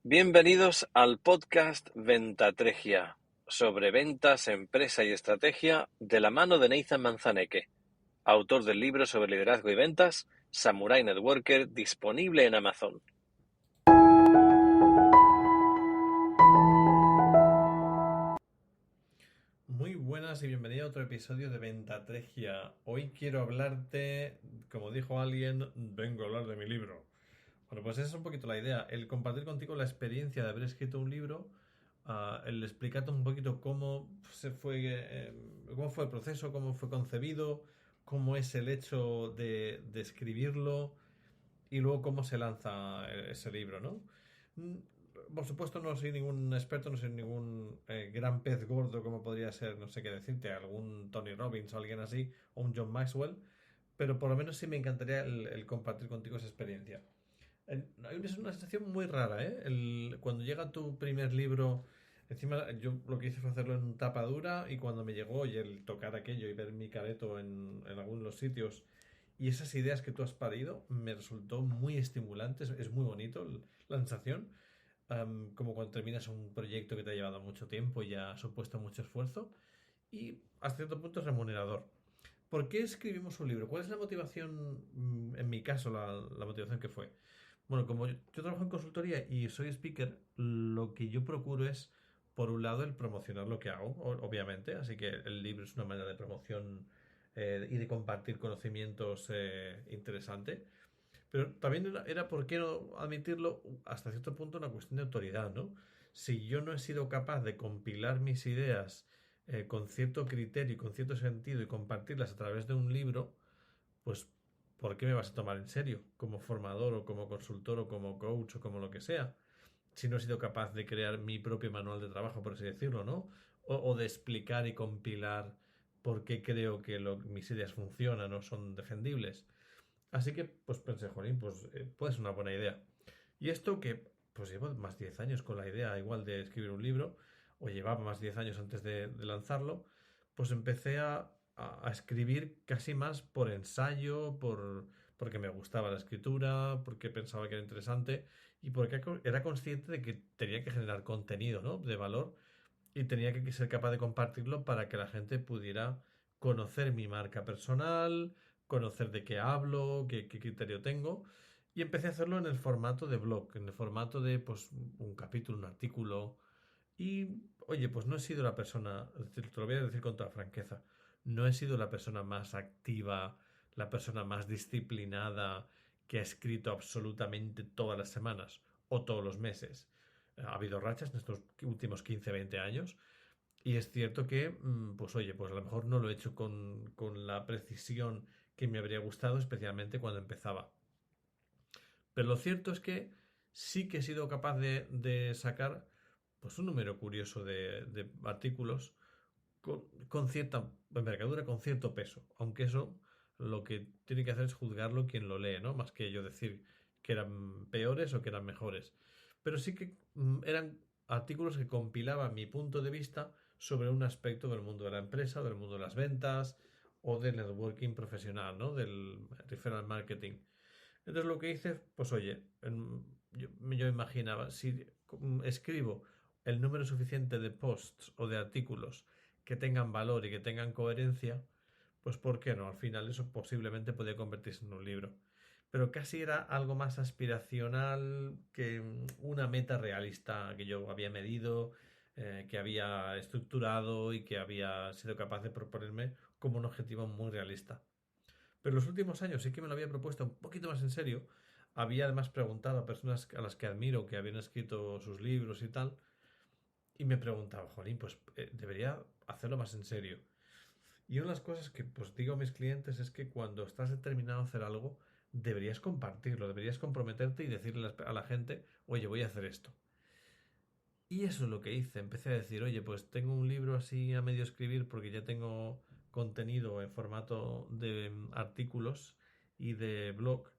Bienvenidos al podcast Ventatregia, sobre ventas, empresa y estrategia, de la mano de Nathan Manzaneque, autor del libro sobre liderazgo y ventas, Samurai Networker, disponible en Amazon. Muy buenas y bienvenido a otro episodio de Ventatregia. Hoy quiero hablarte, como dijo alguien, vengo a hablar de mi libro. Bueno, pues esa es un poquito la idea, el compartir contigo la experiencia de haber escrito un libro, el explicarte un poquito cómo fue el proceso, cómo fue concebido, cómo es el hecho de escribirlo y luego cómo se lanza ese libro, ¿no? Por supuesto no soy ningún experto, no soy ningún gran pez gordo como podría ser, no sé qué decirte, algún Tony Robbins o alguien así, o un John Maxwell, pero por lo menos sí me encantaría el compartir contigo esa experiencia. Es una sensación muy rara, ¿eh? Cuando llega tu primer libro, encima yo lo que hice fue hacerlo en tapa dura y cuando me llegó y el tocar aquello y ver mi careto en algunos de los sitios y esas ideas que tú has parido, me resultó muy estimulante, es muy bonito la sensación, como cuando terminas un proyecto que te ha llevado mucho tiempo y ha supuesto mucho esfuerzo y hasta cierto punto es remunerador. ¿Por qué escribimos un libro? ¿Cuál es la motivación, en mi caso, la motivación que fue? Bueno, como yo trabajo en consultoría y soy speaker, lo que yo procuro es, por un lado, el promocionar lo que hago, obviamente, así que el libro es una manera de promoción y de compartir conocimientos interesante, pero también era, ¿por qué no admitirlo? Hasta cierto punto una cuestión de autoridad, ¿no? Si yo no he sido capaz de compilar mis ideas con cierto criterio y con cierto sentido y compartirlas a través de un libro, pues ¿por qué me vas a tomar en serio? Como formador o como consultor o como coach o como lo que sea. Si no he sido capaz de crear mi propio manual de trabajo, por así decirlo, ¿no? O de explicar y compilar por qué creo que mis ideas funcionan o son defendibles. Así que, pues pensé, jolín, pues puede ser una buena idea. Y esto que, pues llevo más de 10 años con la idea igual de escribir un libro, o llevaba más de 10 años antes de lanzarlo, pues empecé a escribir casi más por ensayo, porque me gustaba la escritura, porque pensaba que era interesante y porque era consciente de que tenía que generar contenido, ¿no? De valor y tenía que ser capaz de compartirlo para que la gente pudiera conocer mi marca personal, conocer de qué hablo, qué criterio tengo. Y empecé a hacerlo en el formato de blog, en el formato de pues, un capítulo, un artículo. Y, oye, pues no he sido la persona, te lo voy a decir con toda franqueza, no he sido la persona más activa, la persona más disciplinada que ha escrito absolutamente todas las semanas o todos los meses. Ha habido rachas en estos últimos 15 20 años y es cierto que, pues oye, pues a lo mejor no lo he hecho con la precisión que me habría gustado, especialmente cuando empezaba. Pero lo cierto es que sí que he sido capaz de sacar pues un número curioso de artículos con cierta envergadura, con cierto peso. Aunque eso lo que tiene que hacer es juzgarlo quien lo lee, ¿no? Más que yo decir que eran peores o que eran mejores. Pero sí que eran artículos que compilaban mi punto de vista sobre un aspecto del mundo de la empresa, del mundo de las ventas o del networking profesional, ¿no? Del referral marketing. Entonces lo que hice, pues oye, yo imaginaba, si escribo el número suficiente de posts o de artículos que tengan valor y que tengan coherencia, pues ¿por qué no? Al final eso posiblemente podría convertirse en un libro. Pero casi era algo más aspiracional que una meta realista que yo había medido, que había estructurado y que había sido capaz de proponerme como un objetivo muy realista. Pero en los últimos años sí que me lo había propuesto un poquito más en serio. Había además preguntado a personas a las que admiro que habían escrito sus libros y tal. Y me preguntaba, jolín, pues debería hacerlo más en serio. Y una de las cosas que pues digo a mis clientes es que cuando estás determinado a hacer algo, deberías compartirlo, deberías comprometerte y decirle a la gente, oye, voy a hacer esto. Y eso es lo que hice. Empecé a decir, oye, pues tengo un libro así a medio escribir porque ya tengo contenido en formato de artículos y de blog.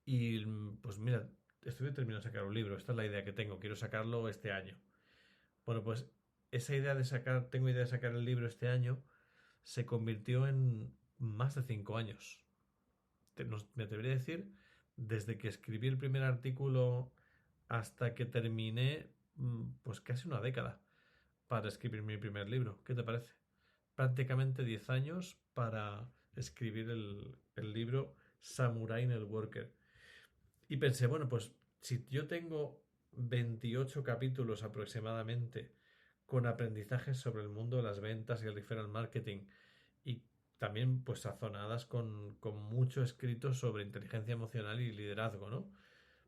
Y pues mira, estoy terminando de sacar un libro. Esta es la idea que tengo. Quiero sacarlo este año. Bueno, pues esa idea de sacar, tengo idea de sacar el libro este año, se convirtió en más de 5 años. Me atrevería a decir, desde que escribí el primer artículo hasta que terminé pues casi una década para escribir mi primer libro. ¿Qué te parece? Prácticamente 10 años para escribir el libro Samurai Networker. Y pensé, bueno, pues si yo tengo 28 capítulos aproximadamente con aprendizajes sobre el mundo de las ventas y el referral marketing y también pues sazonadas con mucho escrito sobre inteligencia emocional y liderazgo, ¿no?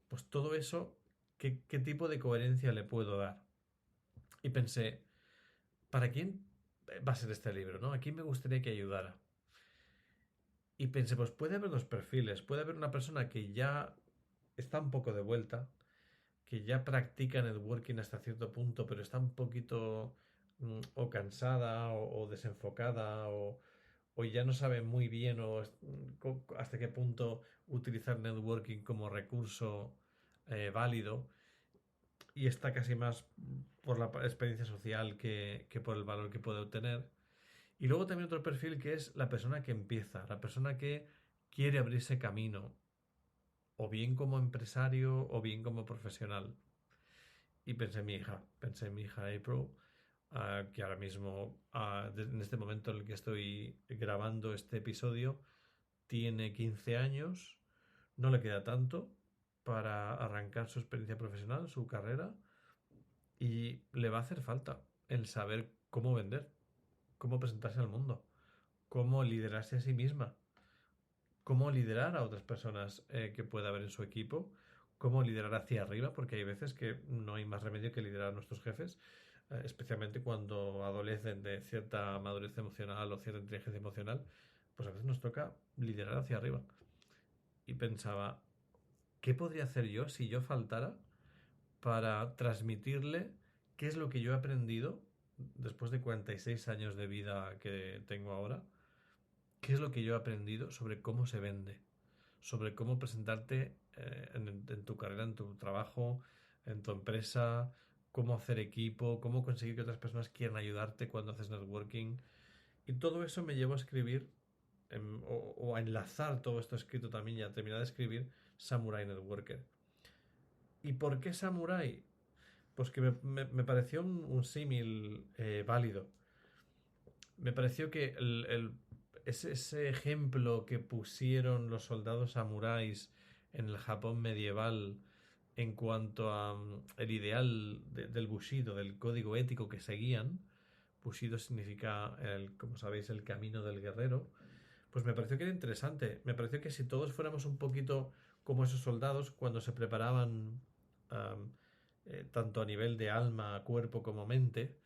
Pues todo eso, ¿qué tipo de coherencia le puedo dar? Y pensé, ¿para quién va a ser este libro, no? ¿A quién me gustaría que ayudara? Y pensé, pues puede haber dos perfiles. Puede haber una persona que ya está un poco de vuelta, que ya practica networking hasta cierto punto, pero está un poquito o cansada o desenfocada o ya no sabe muy bien hasta qué punto utilizar networking como recurso válido y está casi más por la experiencia social que por el valor que puede obtener. Y luego también otro perfil que es la persona que empieza, la persona que quiere abrirse camino, o bien como empresario o bien como profesional. Y pensé en mi hija April, que ahora mismo, en este momento en el que estoy grabando este episodio, tiene 15 años, no le queda tanto para arrancar su experiencia profesional, su carrera, y le va a hacer falta el saber cómo vender, cómo presentarse al mundo, cómo liderarse a sí misma, cómo liderar a otras personas que pueda haber en su equipo, cómo liderar hacia arriba, porque hay veces que no hay más remedio que liderar a nuestros jefes, especialmente cuando adolecen de cierta madurez emocional o cierta inteligencia emocional, pues a veces nos toca liderar hacia arriba. Y pensaba, ¿qué podría hacer yo si yo faltara para transmitirle qué es lo que yo he aprendido después de 46 años de vida que tengo ahora? ¿Qué es lo que yo he aprendido sobre cómo se vende? Sobre cómo presentarte en tu carrera, en tu trabajo, en tu empresa, cómo hacer equipo, cómo conseguir que otras personas quieran ayudarte cuando haces networking. Y todo eso me llevó a escribir o a enlazar todo esto escrito también y a terminar de escribir Samurai Networker. ¿Y por qué Samurai? Pues que me pareció un símil válido. Me pareció que ese ejemplo que pusieron los soldados samuráis en el Japón medieval en cuanto a el ideal del Bushido, del código ético que seguían, Bushido significa, como sabéis, el camino del guerrero, pues me pareció que era interesante. Me pareció que si todos fuéramos un poquito como esos soldados cuando se preparaban um, tanto a nivel de alma, cuerpo como mente,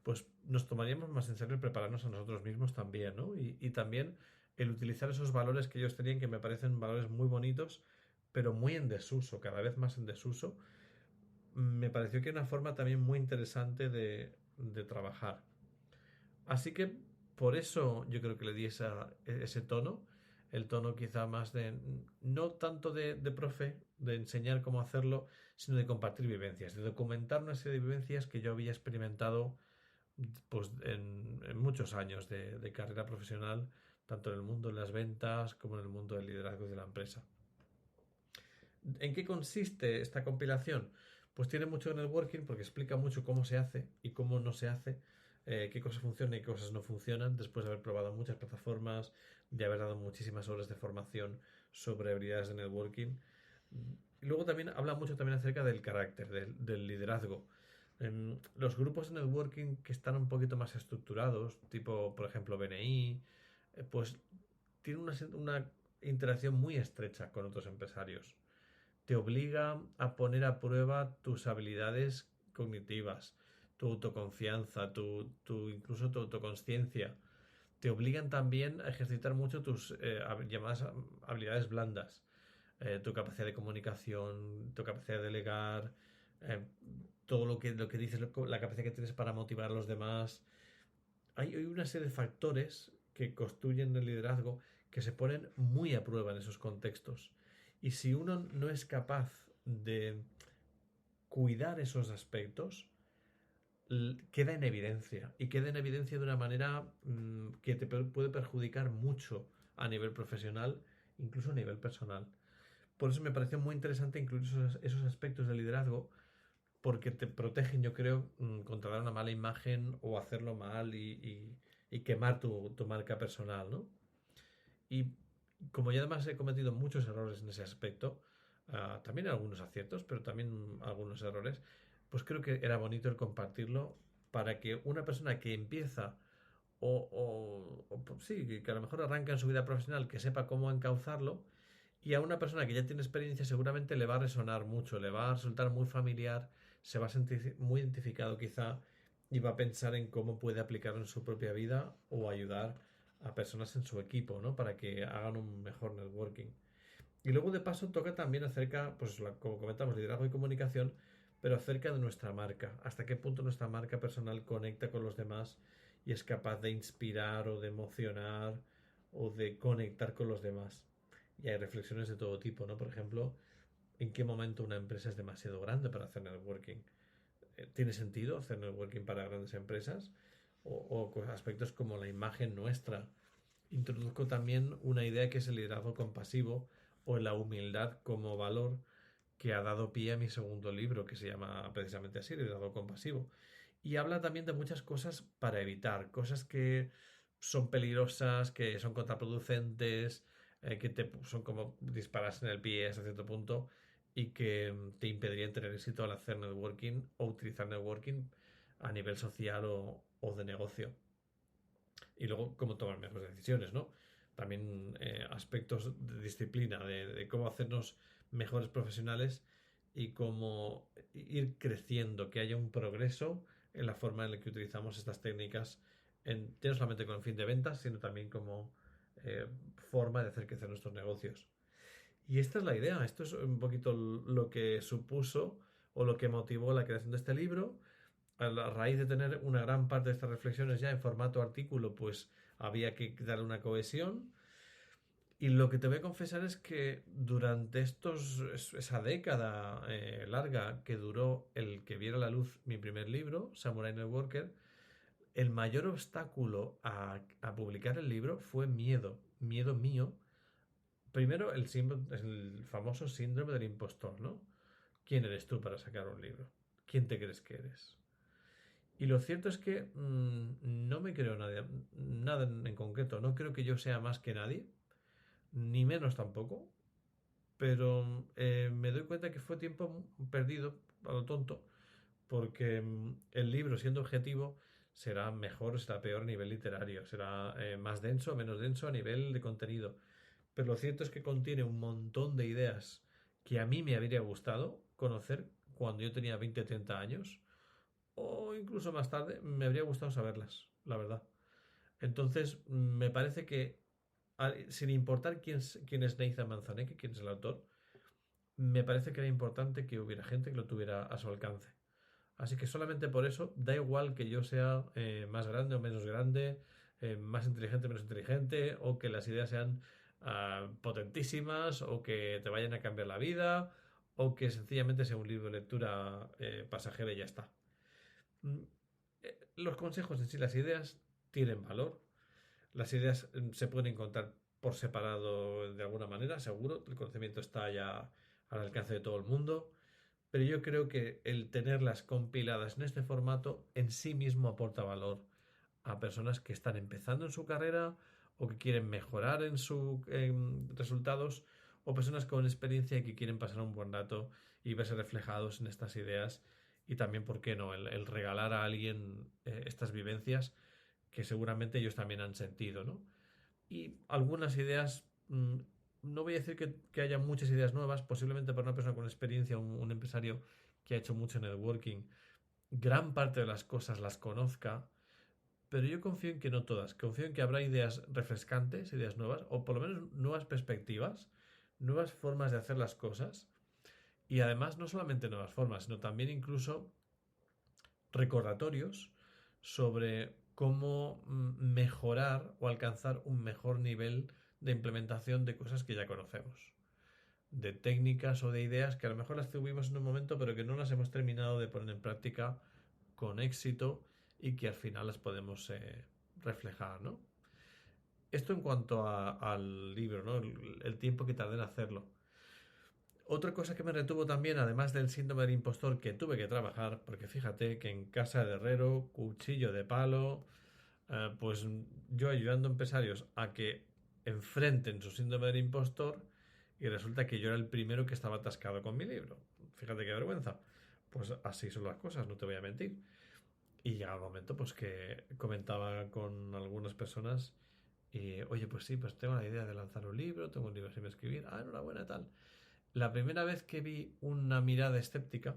pues nos tomaríamos más en serio el prepararnos a nosotros mismos también, ¿no? Y también el utilizar esos valores que ellos tenían, que me parecen valores muy bonitos, pero muy en desuso, cada vez más en desuso, me pareció que era una forma también muy interesante de trabajar. Así que por eso yo creo que le di ese tono, el tono quizá más de, no tanto de profe, de enseñar cómo hacerlo, sino de compartir vivencias, de documentar una serie de vivencias que yo había experimentado pues en muchos años de carrera profesional, tanto en el mundo de las ventas como en el mundo del liderazgo de la empresa. ¿En qué consiste esta compilación? Pues tiene mucho networking porque explica mucho cómo se hace y cómo no se hace, qué cosas funcionan y qué cosas no funcionan, después de haber probado muchas plataformas, de haber dado muchísimas horas de formación sobre habilidades de networking. Y luego también habla mucho también acerca del carácter, del liderazgo. Los grupos de networking que están un poquito más estructurados, tipo por ejemplo BNI, pues tienen una interacción muy estrecha con otros empresarios. Te obliga a poner a prueba tus habilidades cognitivas, tu autoconfianza, incluso tu autoconsciencia. Te obligan también a ejercitar mucho tus llamadas habilidades blandas, tu capacidad de comunicación, tu capacidad de delegar, eh, todo lo que dices, la capacidad que tienes para motivar a los demás. Hay una serie de factores que construyen el liderazgo que se ponen muy a prueba en esos contextos. Y si uno no es capaz de cuidar esos aspectos, queda en evidencia. Y queda en evidencia de una manera que te puede perjudicar mucho a nivel profesional, incluso a nivel personal. Por eso me pareció muy interesante incluir esos aspectos de liderazgo, porque te protegen, yo creo, contra dar una mala imagen o hacerlo mal y quemar tu marca personal, ¿no? Y como yo además he cometido muchos errores en ese aspecto, también algunos aciertos, pero también algunos errores, pues creo que era bonito el compartirlo para que una persona que empieza pues sí, que a lo mejor arranca en su vida profesional, que sepa cómo encauzarlo, y a una persona que ya tiene experiencia seguramente le va a resonar mucho, le va a resultar muy familiar, se va a sentir muy identificado quizá y va a pensar en cómo puede aplicarlo en su propia vida o ayudar a personas en su equipo, ¿no? Para que hagan un mejor networking. Y luego de paso toca también acerca, pues como comentamos, liderazgo y comunicación, pero acerca de nuestra marca. Hasta qué punto nuestra marca personal conecta con los demás y es capaz de inspirar o de emocionar o de conectar con los demás. Y hay reflexiones de todo tipo, ¿no? Por ejemplo, ¿en qué momento una empresa es demasiado grande para hacer networking? ¿Tiene sentido hacer networking para grandes empresas? O aspectos como la imagen nuestra. Introduzco también una idea que es el liderazgo compasivo o la humildad como valor, que ha dado pie a mi segundo libro, que se llama precisamente así, Liderazgo Compasivo. Y habla también de muchas cosas para evitar, cosas que son peligrosas, que son contraproducentes, son como disparas en el pie hasta cierto punto y que te impedirían tener éxito al hacer networking o utilizar networking a nivel social o de negocio. Y luego cómo tomar mejores decisiones, ¿no? También aspectos de disciplina, de cómo hacernos mejores profesionales y cómo ir creciendo, que haya un progreso en la forma en la que utilizamos estas técnicas, ya no solamente con el fin de ventas, sino también como forma de hacer crecer nuestros negocios. Y esta es la idea, esto es un poquito lo que supuso o lo que motivó la creación de este libro. A la raíz de tener una gran parte de estas reflexiones ya en formato artículo, pues había que darle una cohesión. Y lo que te voy a confesar es que durante esa década larga que duró el que viera la luz mi primer libro, Samurai Networker, el mayor obstáculo a publicar el libro fue miedo mío. Primero, el famoso síndrome del impostor, ¿no? ¿Quién eres tú para sacar un libro? ¿Quién te crees que eres? Y lo cierto es que no me creo nada en concreto. No creo que yo sea más que nadie, ni menos tampoco. Pero me doy cuenta que fue tiempo perdido a lo tonto, porque el libro, siendo objetivo, será mejor o será peor a nivel literario, será más denso o menos denso a nivel de contenido. Pero lo cierto es que contiene un montón de ideas que a mí me habría gustado conocer cuando yo tenía 20 o 30 años o incluso más tarde, me habría gustado saberlas, la verdad. Entonces, me parece que, sin importar quién es Nathan Manzaneque, quién es el autor, me parece que era importante que hubiera gente que lo tuviera a su alcance. Así que solamente por eso, da igual que yo sea más grande o menos grande, más inteligente o menos inteligente, o que las ideas sean potentísimas, o que te vayan a cambiar la vida, o que sencillamente sea un libro de lectura pasajera y ya está. Mm, Los consejos en sí, las ideas tienen valor. Las ideas se pueden encontrar por separado de alguna manera, seguro. El conocimiento está ya al alcance de todo el mundo. Pero yo creo que el tenerlas compiladas en este formato en sí mismo aporta valor a personas que están empezando en su carrera o que quieren mejorar en sus resultados o personas con experiencia y que quieren pasar un buen rato y verse reflejados en estas ideas y también, ¿por qué no?, el regalar a alguien estas vivencias que seguramente ellos también han sentido, ¿no? Y algunas ideas, no voy a decir que haya muchas ideas nuevas, posiblemente para una persona con experiencia, un empresario que ha hecho mucho networking, gran parte de las cosas las conozca, pero yo confío en que no todas. Confío en que habrá ideas refrescantes, ideas nuevas, o por lo menos nuevas perspectivas, nuevas formas de hacer las cosas. Y además, no solamente nuevas formas, sino también incluso recordatorios sobre cómo mejorar o alcanzar un mejor nivel de implementación de cosas que ya conocemos. De técnicas o de ideas que a lo mejor las tuvimos en un momento, pero que no las hemos terminado de poner en práctica con éxito y que al final las podemos reflejar, ¿no? Esto en cuanto al libro, ¿no? El tiempo que tardé en hacerlo. Otra cosa que me retuvo también, además del síndrome del impostor, que tuve que trabajar, porque fíjate que en casa de herrero, cuchillo de palo, pues yo ayudando a empresarios a que enfrenten su síndrome del impostor y resulta que yo era el primero que estaba atascado con mi libro. Fíjate qué vergüenza. Pues así son las cosas, no te voy a mentir. Y llega el momento pues que comentaba con algunas personas y, oye, pues sí, pues tengo la idea de lanzar un libro, tengo un libro sin escribir, enhorabuena, tal. La primera vez que vi una mirada escéptica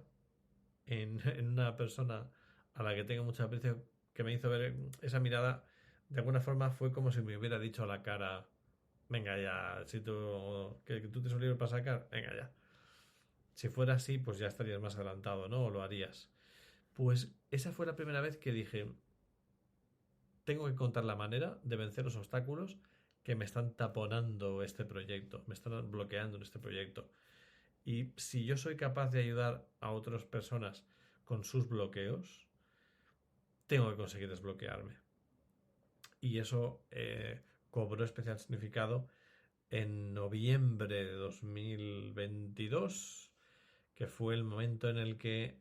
en una persona a la que tengo mucho aprecio, que me hizo ver esa mirada, de alguna forma fue como si me hubiera dicho a la cara, venga ya, si tú, que tú tienes un libro para sacar, venga ya. Si fuera así, pues ya estarías más adelantado, ¿no? O lo harías. Pues esa fue la primera vez que dije, tengo que encontrar la manera de vencer los obstáculos que me están taponando este proyecto, me están bloqueando en este proyecto. Y si yo soy capaz de ayudar a otras personas con sus bloqueos, tengo que conseguir desbloquearme. Y eso cobró especial significado en noviembre de 2022, que fue el momento en el que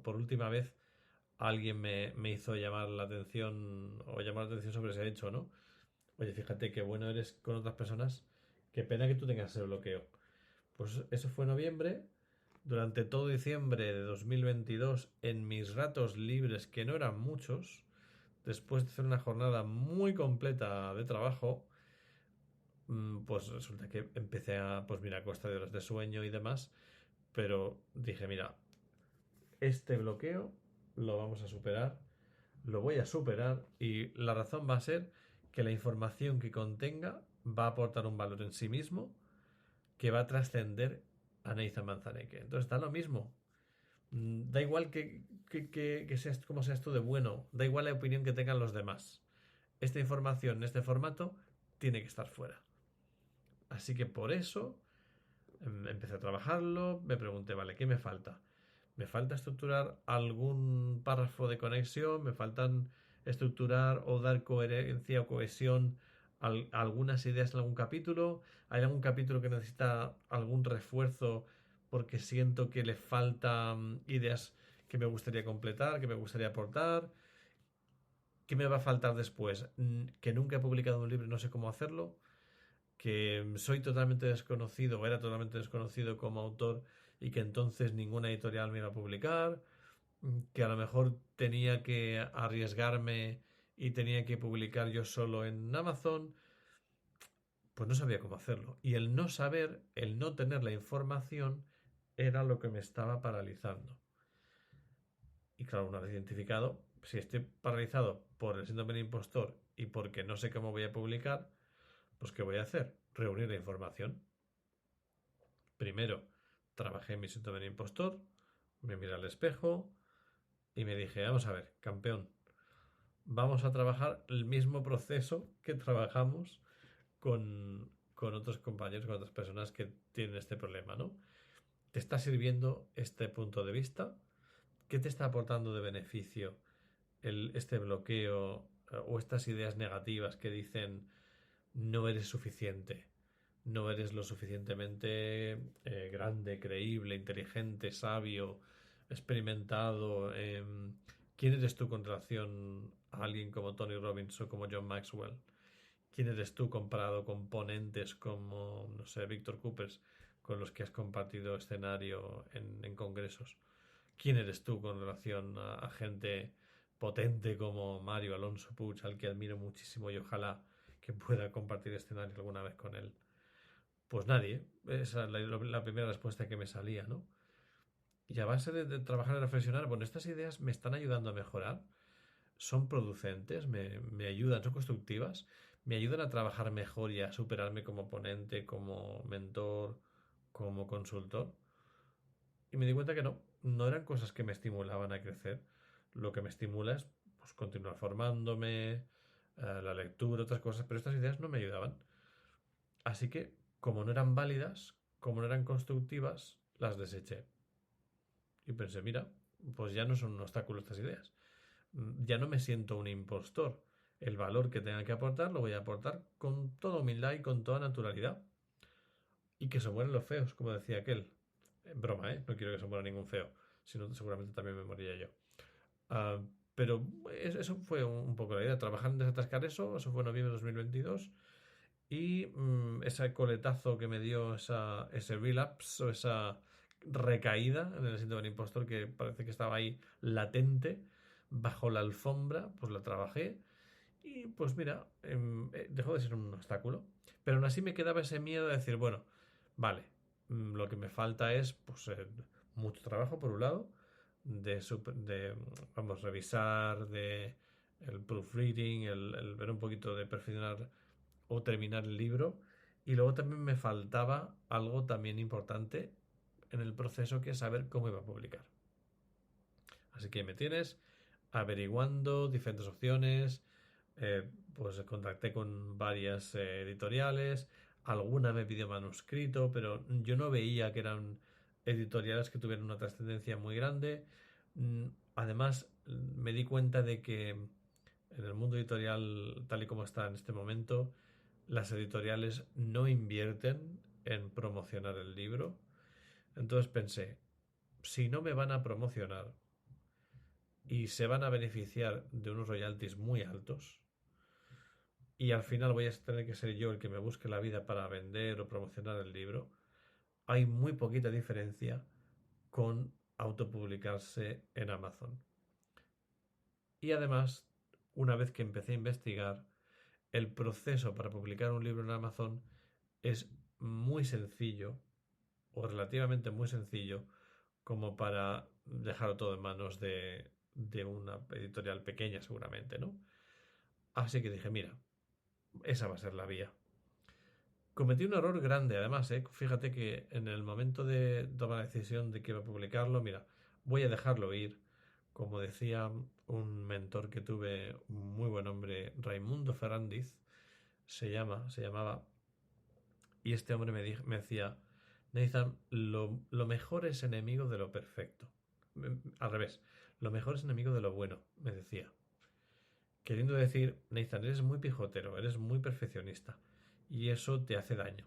por última vez alguien me hizo llamar la atención o llamar la atención sobre ese hecho, ¿no? Oye, fíjate qué bueno eres con otras personas, qué pena que tú tengas ese bloqueo. Pues eso fue noviembre. Durante todo diciembre de 2022, en mis ratos libres, que no eran muchos, después de hacer una jornada muy completa de trabajo, pues resulta que empecé a, pues mira, a costa de horas de sueño y demás, pero dije, mira, este bloqueo lo vamos a superar, lo voy a superar y la razón va a ser que la información que contenga va a aportar un valor en sí mismo que va a trascender a Nathan Manzaneque. Entonces da lo mismo. Da igual que seas como seas tú de bueno, da igual la opinión que tengan los demás. Esta información en este formato tiene que estar fuera. Así que por eso empecé a trabajarlo, me pregunté, vale, ¿qué me falta? Me falta estructurar algún párrafo de conexión, me faltan estructurar o dar coherencia o cohesión a algunas ideas en algún capítulo, hay algún capítulo que necesita algún refuerzo porque siento que le faltan ideas que me gustaría completar, que me gustaría aportar. ¿Qué me va a faltar después? Que nunca he publicado un libro y no sé cómo hacerlo, que soy totalmente desconocido o era totalmente desconocido como autor y que entonces ninguna editorial me iba a publicar, que a lo mejor tenía que arriesgarme y tenía que publicar yo solo en Amazon, pues no sabía cómo hacerlo. Y el no saber, el no tener la información, era lo que me estaba paralizando. Y claro, una vez identificado, si estoy paralizado por el síndrome del impostor y porque no sé cómo voy a publicar, pues ¿qué voy a hacer? Reunir la información. Primero, trabajé en mi síndrome del impostor, me miré al espejo y me dije, vamos a ver, campeón, vamos a trabajar el mismo proceso que trabajamos con otros compañeros, con otras personas que tienen este problema, ¿no? ¿Te está sirviendo este punto de vista? ¿Qué te está aportando de beneficio este bloqueo o estas ideas negativas que dicen no eres suficiente, no eres lo suficientemente grande, creíble, inteligente, sabio, experimentado? ¿Quién eres tú con relación a alguien como Tony Robbins o como John Maxwell? ¿Quién eres tú comparado con ponentes como, no sé, Víctor Coopers, con los que has compartido escenario en congresos? ¿Quién eres tú con relación a gente potente como Mario Alonso Puig, al que admiro muchísimo y ojalá que pueda compartir escenario alguna vez con él? Pues nadie. Esa es la primera respuesta que me salía, ¿no? Y a base de trabajar y reflexionar, bueno, estas ideas me están ayudando a mejorar, son producentes, me ayudan, son constructivas, me ayudan a trabajar mejor y a superarme como ponente, como mentor, como consultor. Y me di cuenta que no eran cosas que me estimulaban a crecer. Lo que me estimula es pues, continuar formándome, la lectura, otras cosas, pero estas ideas no me ayudaban. Así que, como no eran válidas, como no eran constructivas, las deseché. Y pensé, mira, pues ya no son un obstáculo estas ideas. Ya no me siento un impostor. El valor que tenga que aportar lo voy a aportar con toda humildad y con toda naturalidad. y que se mueren los feos, como decía aquel. Broma, ¿eh? No quiero que se muera ningún feo, sino seguramente también me moriría yo. Ah, pero eso fue un poco la idea, trabajar en desatascar eso fue en noviembre de 2022 y ese coletazo que me dio ese relapse o esa recaída en el síndrome del impostor que parece que estaba ahí latente bajo la alfombra, pues la trabajé y pues mira, dejó de ser un obstáculo. Pero aún así me quedaba ese miedo de decir, bueno, vale, lo que me falta es pues mucho trabajo por un lado, vamos, revisar, de el proofreading, el ver un poquito de perfeccionar o terminar el libro. Y luego también me faltaba algo también importante en el proceso, que es saber cómo iba a publicar. Así que me tienes averiguando diferentes opciones, pues contacté con varias editoriales, alguna me pidió manuscrito, pero yo no veía que eran editoriales que tuvieran una trascendencia muy grande. Además, me di cuenta de que en el mundo editorial, tal y como está en este momento, las editoriales no invierten en promocionar el libro. Entonces pensé, si no me van a promocionar y se van a beneficiar de unos royalties muy altos, y al final voy a tener que ser yo el que me busque la vida para vender o promocionar el libro, hay muy poquita diferencia con autopublicarse en Amazon. Y además, una vez que empecé a investigar, el proceso para publicar un libro en Amazon es muy sencillo, o relativamente muy sencillo, como para dejarlo todo en manos de una editorial pequeña seguramente, ¿no? Así que dije, mira, esa va a ser la vía. Cometí un error grande, además, ¿eh? Fíjate que en el momento de tomar la decisión de que iba a publicarlo, mira, voy a dejarlo ir. Como decía un mentor que tuve, un muy buen hombre, Raimundo Ferrandiz, se llamaba, y este hombre me decía, Nathan, lo mejor es enemigo de lo perfecto. Al revés, lo mejor es enemigo de lo bueno, me decía. Queriendo decir, Nathan, eres muy pijotero, eres muy perfeccionista. Y eso te hace daño,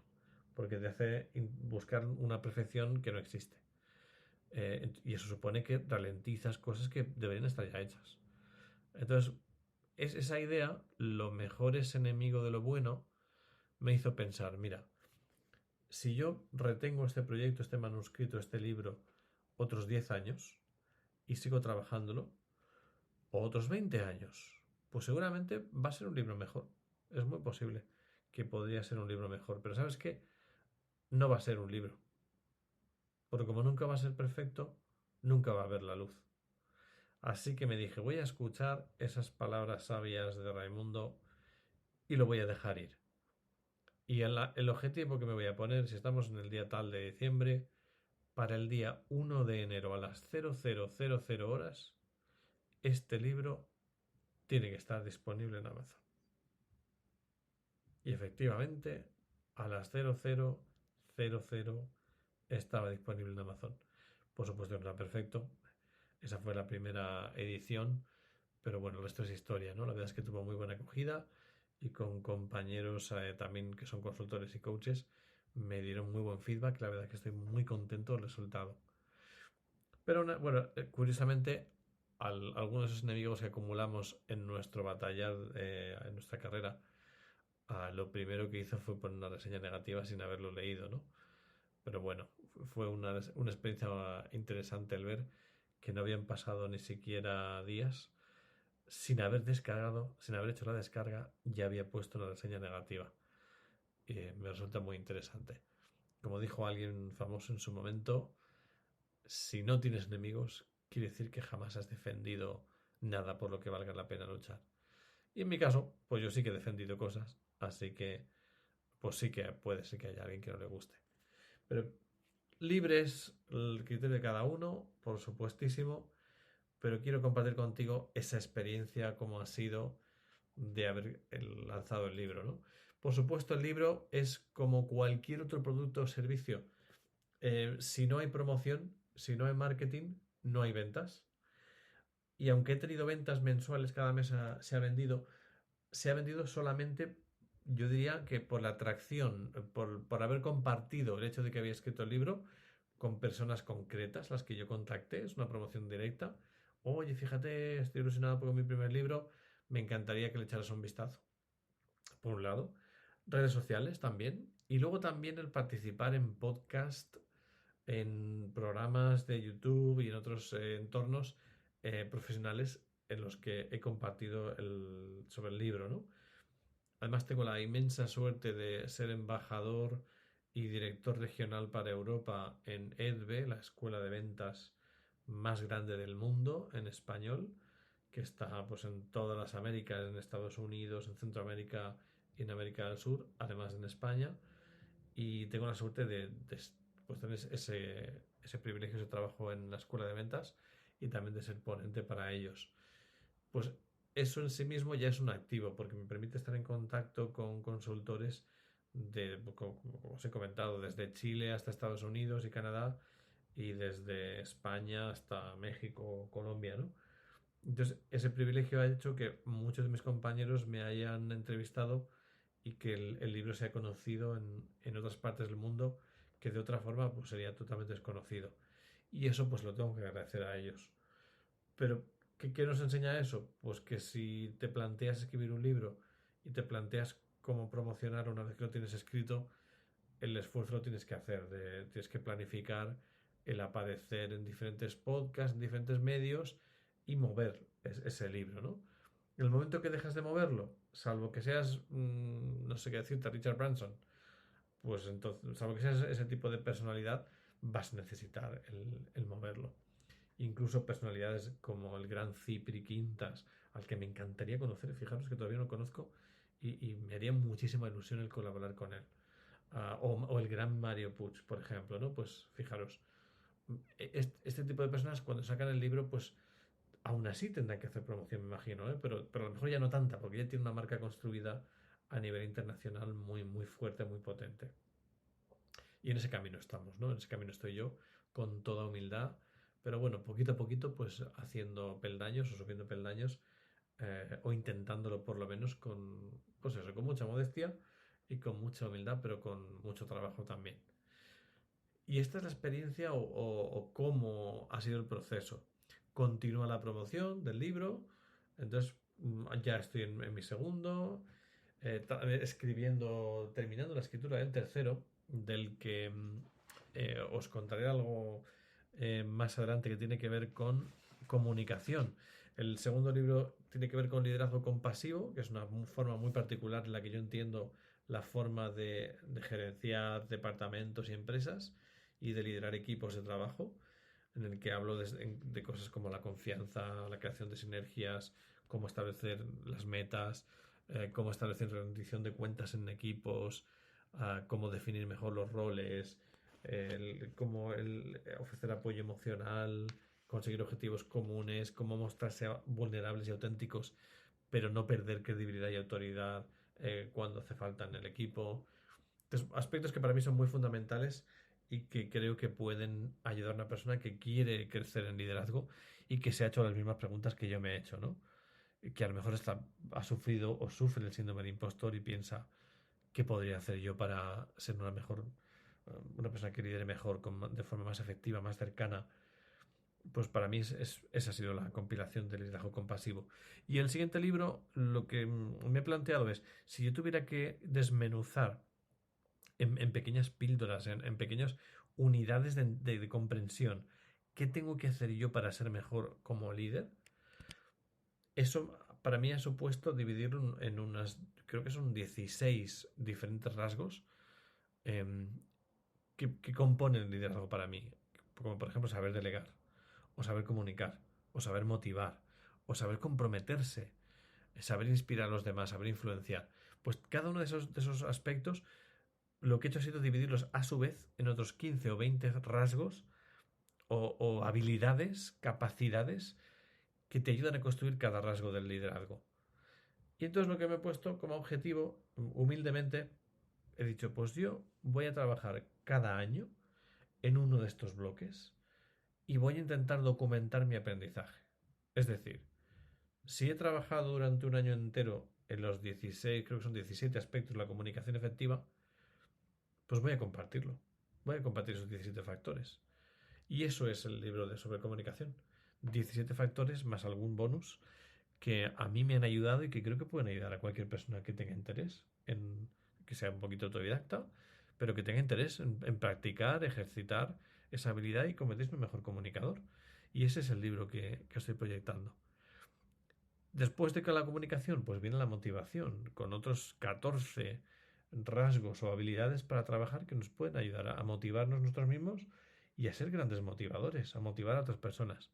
porque te hace buscar una perfección que no existe. Y eso supone que ralentizas cosas que deberían estar ya hechas. Entonces, esa idea, lo mejor es enemigo de lo bueno, me hizo pensar, mira, si yo retengo este proyecto, este manuscrito, este libro, otros 10 años y sigo trabajándolo, o otros 20 años, pues seguramente va a ser un libro mejor. Es muy posible que podría ser un libro mejor, pero ¿sabes qué? No va a ser un libro. Porque como nunca va a ser perfecto, nunca va a ver la luz. Así que me dije, voy a escuchar esas palabras sabias de Raimundo y lo voy a dejar ir. Y el objetivo que me voy a poner, si estamos en el día tal de diciembre, para el día 1 de enero a las 0000 horas, este libro tiene que estar disponible en Amazon. Y efectivamente, a las 0000 estaba disponible en Amazon. Por supuesto, no era perfecto. Esa fue la primera edición, pero bueno, el resto es historia, ¿no? La verdad es que tuvo muy buena acogida y con compañeros también que son consultores y coaches me dieron muy buen feedback. La verdad es que estoy muy contento del resultado. Pero bueno, curiosamente, algunos de esos enemigos que acumulamos en nuestro batallar, en nuestra carrera, lo primero que hizo fue poner una reseña negativa sin haberlo leído, ¿no? Pero bueno, fue una experiencia interesante el ver que no habían pasado ni siquiera días sin haber descargado, sin haber hecho la descarga, ya había puesto una reseña negativa. Y me resulta muy interesante. Como dijo alguien famoso en su momento, si no tienes enemigos, quiere decir que jamás has defendido nada por lo que valga la pena luchar. Y en mi caso, pues yo sí que he defendido cosas, así que pues sí que puede ser que haya alguien que no le guste. Pero libre es el criterio de cada uno, por supuestísimo, pero quiero compartir contigo esa experiencia, cómo ha sido de haber lanzado el libro, ¿no? Por supuesto, el libro es como cualquier otro producto o servicio. Si no hay promoción, si no hay marketing, no hay ventas. Y aunque he tenido ventas mensuales, cada mes se ha vendido solamente yo diría que por la atracción, por haber compartido el hecho de que había escrito el libro con personas concretas, las que yo contacté, es una promoción directa. Oye, fíjate, estoy ilusionado por mi primer libro, me encantaría que le echaras un vistazo. Por un lado, redes sociales también, y luego también el participar en podcast, en programas de YouTube y en otros entornos profesionales en los que he compartido sobre el libro, ¿no? Además tengo la inmensa suerte de ser embajador y director regional para Europa en EDVE, la escuela de ventas más grande del mundo en español, que está pues en todas las Américas, en Estados Unidos, en Centroamérica y en América del Sur, además en España. Y tengo la suerte de pues, tener ese privilegio, ese trabajo en la escuela de ventas y también de ser ponente para ellos. Pues eso en sí mismo ya es un activo, porque me permite estar en contacto con consultores como os he comentado, desde Chile hasta Estados Unidos y Canadá, y desde España hasta México, Colombia, ¿no? Entonces, ese privilegio ha hecho que muchos de mis compañeros me hayan entrevistado y que el libro sea conocido en otras partes del mundo que de otra forma pues, sería totalmente desconocido. Y eso pues lo tengo que agradecer a ellos. Pero, ¿qué nos enseña eso? Pues que si te planteas escribir un libro y te planteas cómo promocionar una vez que lo tienes escrito, el esfuerzo lo tienes que hacer, tienes que planificar el aparecer en diferentes podcasts, en diferentes medios y mover ese libro, ¿no? En el momento que dejas de moverlo, salvo que seas, no sé qué decirte, Richard Branson, pues entonces, salvo que seas ese tipo de personalidad, vas a necesitar el moverlo. Incluso personalidades como el gran Cipri Quintas, al que me encantaría conocer, fijaros que todavía no conozco y me haría muchísima ilusión el colaborar con él. O el gran Mario Puig, por ejemplo, ¿no? Pues fijaros, este tipo de personas cuando sacan el libro, pues aún así tendrán que hacer promoción, me imagino, ¿eh? Pero a lo mejor ya no tanta, porque ya tiene una marca construida a nivel internacional muy, muy fuerte, muy potente. Y en ese camino estamos, ¿no? En ese camino estoy yo, con toda humildad, pero bueno, poquito a poquito, pues haciendo peldaños o subiendo peldaños, o intentándolo por lo menos pues eso, con mucha modestia y con mucha humildad, pero con mucho trabajo también. Y esta es la experiencia o cómo ha sido el proceso. Continúa la promoción del libro, entonces ya estoy en mi segundo, escribiendo, terminando la escritura del tercero, del que os contaré algo más adelante que tiene que ver con comunicación. El segundo libro tiene que ver con liderazgo compasivo, que es una forma muy particular en la que yo entiendo la forma de gerenciar departamentos y empresas y de liderar equipos de trabajo, en el que hablo de cosas como la confianza, la creación de sinergias, cómo establecer las metas, cómo establecer rendición de cuentas en equipos, cómo definir mejor los roles, cómo ofrecer apoyo emocional, conseguir objetivos comunes, cómo mostrarse vulnerables y auténticos, pero no perder credibilidad y autoridad cuando hace falta en el equipo. Entonces, aspectos que para mí son muy fundamentales y que creo que pueden ayudar a una persona que quiere crecer en liderazgo y que se ha hecho las mismas preguntas que yo me he hecho, ¿no? Que a lo mejor ha sufrido o sufre el síndrome del impostor y piensa qué podría hacer yo para ser una persona que lidere mejor, de forma más efectiva, más cercana. Pues para mí esa ha sido la compilación del liderazgo compasivo. Y el siguiente libro, lo que me he planteado es, si yo tuviera que desmenuzar en pequeñas píldoras, en pequeñas unidades de comprensión, ¿qué tengo que hacer yo para ser mejor como líder? Eso para mí ha supuesto dividirlo en creo que son 16 diferentes rasgos eh, que componen el liderazgo para mí. Como por ejemplo saber delegar, o saber comunicar, o saber motivar, o saber comprometerse, saber inspirar a los demás, saber influenciar. Pues cada uno de esos aspectos lo que he hecho ha sido dividirlos a su vez en otros 15 o 20 rasgos o habilidades, capacidades que te ayudan a construir cada rasgo del liderazgo. Y entonces lo que me he puesto como objetivo, humildemente, he dicho, pues yo voy a trabajar cada año en uno de estos bloques y voy a intentar documentar mi aprendizaje. Es decir, si he trabajado durante un año entero en los 16, creo que son 17 aspectos de la comunicación efectiva, pues voy a compartirlo. Voy a compartir esos 17 factores. Y eso es el libro sobre comunicación. 17 factores más algún bonus que a mí me han ayudado y que creo que pueden ayudar a cualquier persona que tenga interés en que sea un poquito autodidacta, pero que tenga interés en practicar, ejercitar esa habilidad y convertirse en un mejor comunicador. Y ese es el libro que estoy proyectando. Después de que la comunicación, pues viene la motivación, con otros 14 rasgos o habilidades para trabajar que nos pueden ayudar a motivarnos nosotros mismos y a ser grandes motivadores, a motivar a otras personas.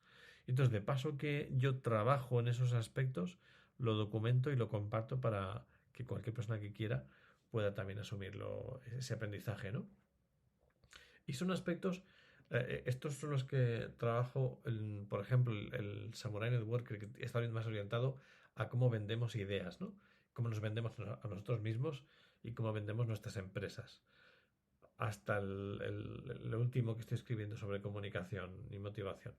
Entonces, de paso que yo trabajo en esos aspectos, lo documento y lo comparto para que cualquier persona que quiera pueda también asumirlo, ese aprendizaje, ¿no? Y son aspectos, estos son los que trabajo, por ejemplo, el Samurai Networker, que está más orientado a cómo vendemos ideas, ¿no? Cómo nos vendemos a nosotros mismos y cómo vendemos nuestras empresas. Hasta el último que estoy escribiendo sobre comunicación y motivación.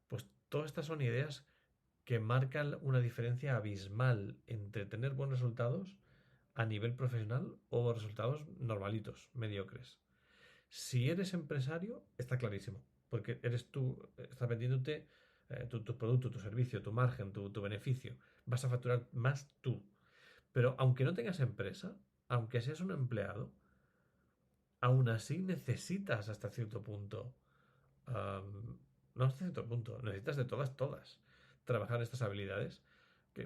Pues todas estas son ideas que marcan una diferencia abismal entre tener buenos resultados a nivel profesional o resultados normalitos, mediocres. Si eres empresario, está clarísimo, porque eres tú, estás vendiéndote tu producto, tu servicio, tu margen, tu beneficio. Vas a facturar más tú. Pero aunque no tengas empresa, aunque seas un empleado, aún así necesitas hasta cierto punto, no hasta cierto punto, necesitas de todas, trabajar estas habilidades,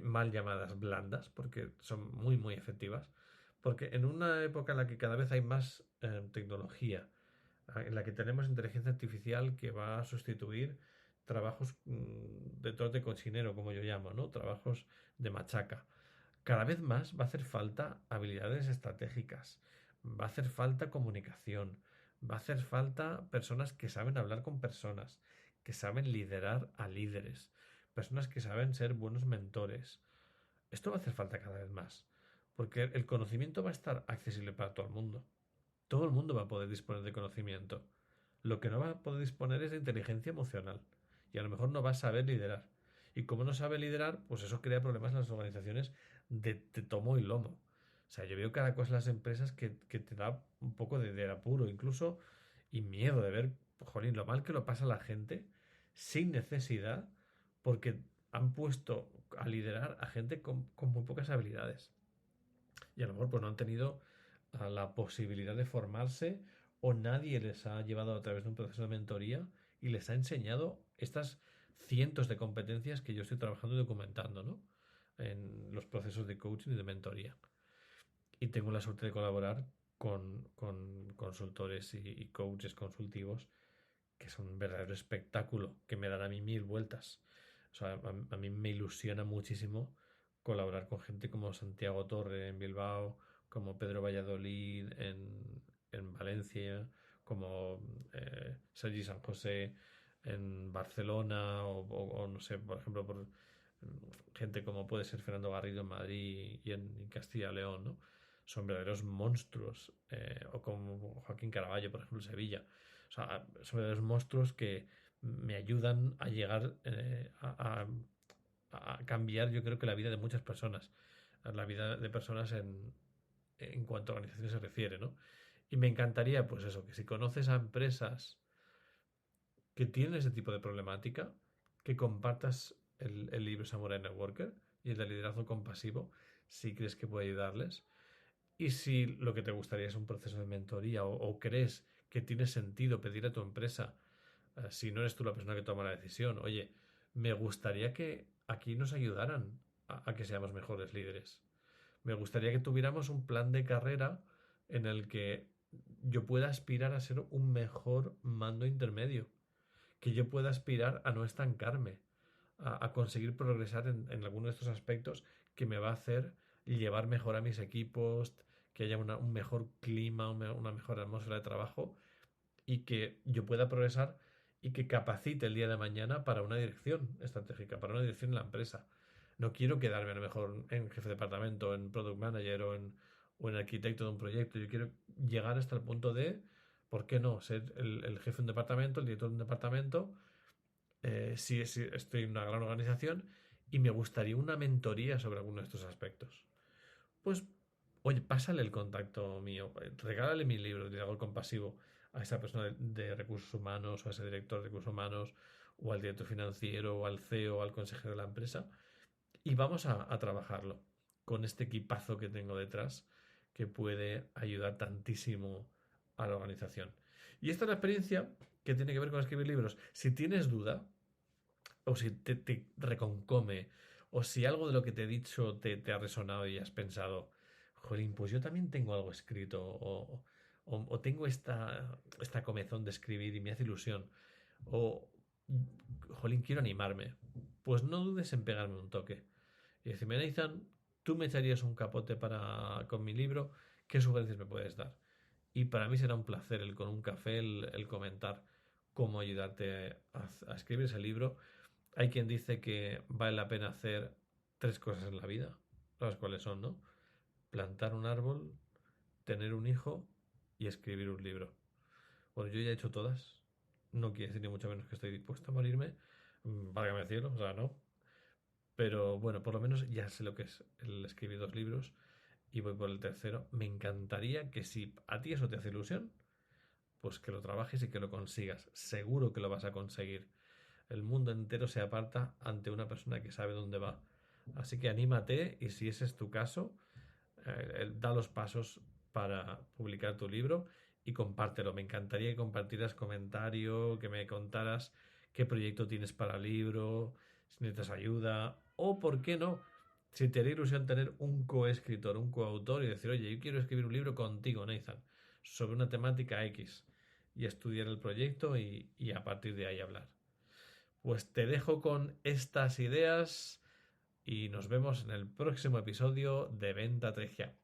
mal llamadas blandas, porque son muy, muy efectivas. Porque en una época en la que cada vez hay más tecnología, en la que tenemos inteligencia artificial que va a sustituir trabajos de trote cochinero, como yo llamo, ¿no? Trabajos de machaca. Cada vez más va a hacer falta habilidades estratégicas, va a hacer falta comunicación, va a hacer falta personas que saben hablar con personas, que saben liderar a líderes, personas que saben ser buenos mentores. Esto va a hacer falta cada vez más, porque el conocimiento va a estar accesible para todo el mundo. Todo el mundo va a poder disponer de conocimiento. Lo que no va a poder disponer es de inteligencia emocional. Y a lo mejor no va a saber liderar. Y como no sabe liderar, pues eso crea problemas en las organizaciones de tomo y lomo. O sea, yo veo cada cosa en las empresas que te da un poco de apuro, incluso, y miedo de ver, jolín, lo mal que lo pasa la gente sin necesidad, porque han puesto a liderar a gente con muy pocas habilidades. Y a lo mejor pues no han tenido la posibilidad de formarse o nadie les ha llevado a través de un proceso de mentoría y les ha enseñado estas cientos de competencias que yo estoy trabajando y documentando, ¿no? En los procesos de coaching y de mentoría. Y tengo la suerte de colaborar con consultores y coaches consultivos que son un verdadero espectáculo, que me dan a mí mil vueltas. O sea, a mí me ilusiona muchísimo colaborar con gente como Santiago Torre en Bilbao, como Pedro Valladolid en Valencia, como Sergi San José en Barcelona, o no sé, por ejemplo, por gente como puede ser Fernando Garrido en Madrid y en Castilla y León, ¿no? Son verdaderos monstruos, o como Joaquín Caraballo, por ejemplo, en Sevilla. O sea, son verdaderos monstruos que me ayudan a llegar a cambiar, yo creo que la vida de muchas personas, la vida de personas en cuanto a organizaciones se refiere, ¿no? Y me encantaría, pues eso, que si conoces a empresas que tienen ese tipo de problemática, que compartas el libro Samurai Networker y el de liderazgo compasivo, si crees que puede ayudarles. Y si lo que te gustaría es un proceso de mentoría o crees que tiene sentido pedir a tu empresa, si no eres tú la persona que toma la decisión, oye, me gustaría que aquí nos ayudaran a que seamos mejores líderes. Me gustaría que tuviéramos un plan de carrera en el que yo pueda aspirar a ser un mejor mando intermedio, que yo pueda aspirar a no estancarme, a conseguir progresar en alguno de estos aspectos que me va a hacer llevar mejor a mis equipos, que haya un mejor clima, una mejor atmósfera de trabajo y que yo pueda progresar y que capacite el día de mañana para una dirección estratégica, para una dirección en la empresa. No quiero quedarme a lo mejor en jefe de departamento, en product manager o en arquitecto de un proyecto. Yo quiero llegar hasta el punto de, ¿por qué no? Ser el jefe de un departamento, el director de un departamento, si estoy en una gran organización y me gustaría una mentoría sobre alguno de estos aspectos. pues, oye, pásale el contacto mío, regálale mi libro de algo compasivo a esa persona de recursos humanos o a ese director de recursos humanos o al director financiero o al CEO o al consejero de la empresa y vamos a trabajarlo con este equipazo que tengo detrás que puede ayudar tantísimo a la organización. Y esta es la experiencia que tiene que ver con escribir libros. Si tienes duda, o si te reconcome, o si algo de lo que te he dicho te ha resonado y has pensado, jolín, pues yo también tengo algo escrito, o tengo esta comezón de escribir y me hace ilusión, o jolín, quiero animarme, pues no dudes en pegarme un toque. Y decirme, Nathan, tú me echarías un capote con mi libro, ¿qué sugerencias me puedes dar? Y para mí será un placer con un café el comentar cómo ayudarte a escribir ese libro. Hay quien dice que vale la pena hacer 3 cosas en la vida, las cuales son, ¿no? Plantar un árbol, tener un hijo y escribir un libro. Bueno, yo ya he hecho todas. No quiere decir ni mucho menos que estoy dispuesto a morirme. Válgame el cielo, o sea, no. Pero bueno, por lo menos ya sé lo que es el escribir 2 libros y voy por el tercero. Me encantaría que si a ti eso te hace ilusión, pues que lo trabajes y que lo consigas. Seguro que lo vas a conseguir. El mundo entero se aparta ante una persona que sabe dónde va. Así que anímate y si ese es tu caso, da los pasos para publicar tu libro y compártelo. Me encantaría que compartieras comentario, que me contaras qué proyecto tienes para el libro, si necesitas ayuda o, por qué no, si te haría ilusión tener un coescritor, un coautor y decir, oye, yo quiero escribir un libro contigo, Nathan, sobre una temática X y estudiar el proyecto y a partir de ahí hablar. Pues te dejo con estas ideas y nos vemos en el próximo episodio de Venta Tregia.